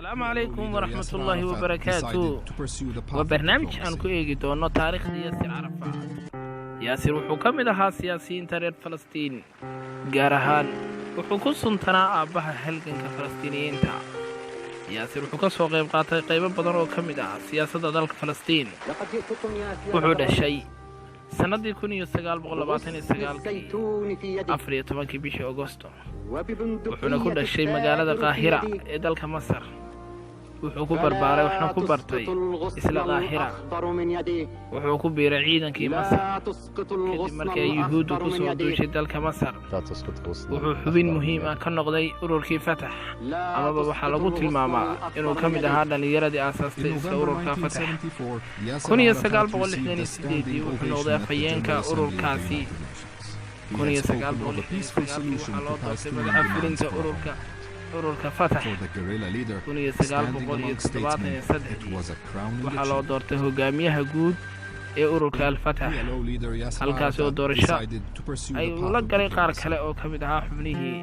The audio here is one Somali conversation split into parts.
السلام عليكم ورحمة الله وبركاته وبرنامج aan ku eegi doono taariikhda Yaasir Carafaad. Yaasir wuxuu ka mid ahaa siyaasiyiinta reer Falastiin, gaar ahaan wuxuu ku suntanaa aabaha halganka Falastiiniyiinta. Yaasir wuxuu ka soo qayb qaatay qaybo badan oo ka mid ah siyaasadda dalka Falastiin. Wuxuu dhashay sanadii 1929 bishii Agoosto. wuxuuna ku dhashay magaalada Qaahira ee dalka Masar. wuxuu ku barbaaray waxna ku bartay isla Qaahira. wuxuu ku biiray ciidankii Masar kadib markii ay Yuhuuddu ku soo duushay dalka Masar. wuxuu xubin muhiim ah ka noqday ururkii Fatah, amaba waxaa lagu tilmaamaa inuu ka mid ahaa dhalinyaradii aasaastay ururka Fatah. 1968 wuxuu noqday afhayeenka ururkaasi. 1969 waxaa loo doortay madaxa fulinta ururka Fatah. 1973 waxaa loo doortay hogaamiyaha guud ee ururka Al-Fatah, halkaas oo doorasho ay la galay qaar kale oo ka mid ahaa xubnihii,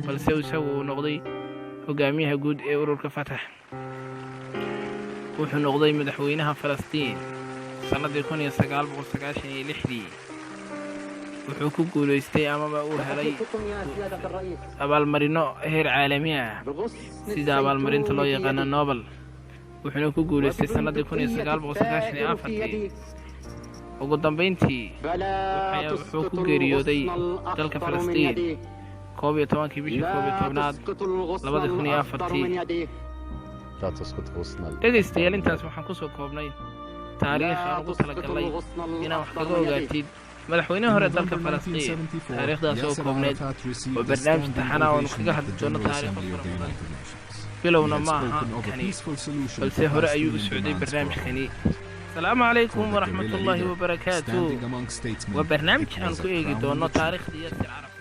balse isagu uu noqday hogaamiyaha guud ee ururka Fatah. wuxuu noqday madaxweynaha Falastiin sanadii 1996. wuxuu ku guuleystay amaba uu helay abaalmarino heer caalami ah sida abaalmarinta loo yaqaan Nobel. wuxuuna ku guuleystay sanadii 1994. ugu dambeyntii wuxuu ku geeriyooday dalka Falastiin 11 bishii 11aad 2004. dhegaystayaal, intaas waxaan ku soo koobnay taariikh aan ugu talagalnay inaan wax kaga ogaatid madaxweynaha hore dalka Falastiin. taariikhdaas oo koobneyd oo barnaamij taxana oo kaga hadli doono taariikhda bilowna ma aha kani, balse hore ayuu u socday barnaamijkani. السلام عليكم ورحمة الله وبركاته وبرنامج aan ku eegi doono taariikhda Yaasir Carafaad.